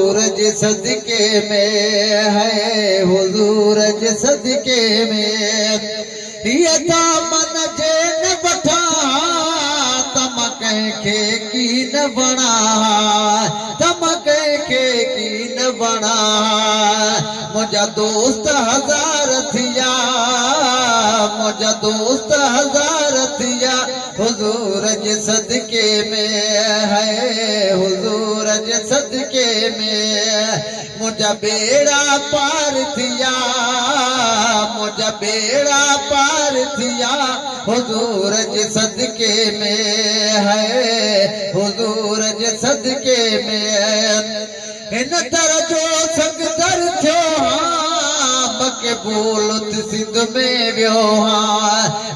हुजूर जे सदके में है हुजूर जे सदके में ये दामन जे न वठा तम कंहिंखे की न वणा तम कंहिंखे की न वणा मुंहिंजा दोस्त हज़ार थिया मुंहिंजा दोस्त हज़ार थिया हुजूर जे सदके में है हुजूर जे सदके में मुंहिंजा बेड़ा पार थिया मुंहिंजा बेड़ा पार थिया हुजूर जे सदके में है हुजूर जे सदके में हिन दर जो संग दर थियो मक़बूल थी सिंध में वियो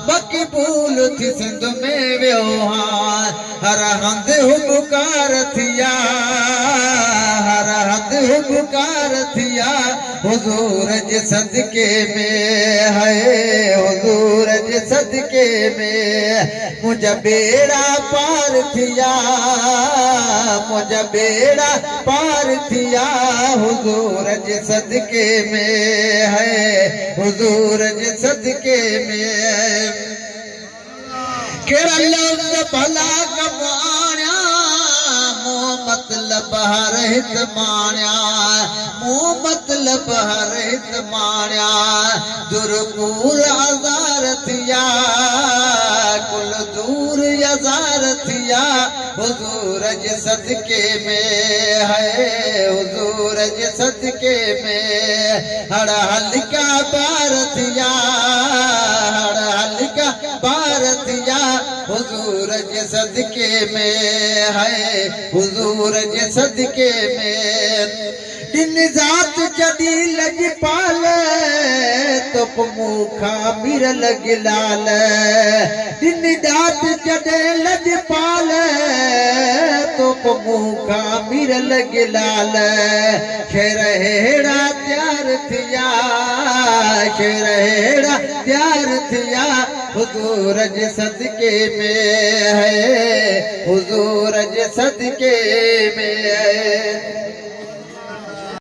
मक़बूल थी सिंध में वियो हर हंध हुबकार थिया हर हंध हुबकार थिया हुजूर जे सदके में है हुजूर जे सदके में मुंहिंजा बेड़ा पार थिया मुंहिंजा बेड़ा पार थिया हुजूर जे सदके में है हुजूर जे सदके में केड़ा लफ्ज़ भला कमाणिया मूं मतलब हर हित माणिया मूं मतलब हर हित माणिया दुरपूर हज़ार थिया कुल दूर हज़ार थिया हुजूर जे सदके में है हुजूर जे सदके में हर हल्का पार थिया हर हल्का पार थिया हुजूर जे सदके में है हुजूर जे सदके में दिन ज़ात जॾी लॻ पाल तो मूंखा मीर लॻ लाल दिन ज़ात जॾहिं लॻ पाल तो मूंखा मीर लॻ लाल खेर हेड़ा त्यार थिया खेर हेड़ा त्यार थिया हुजूर जे सदके में है हुजूर जे सदके में है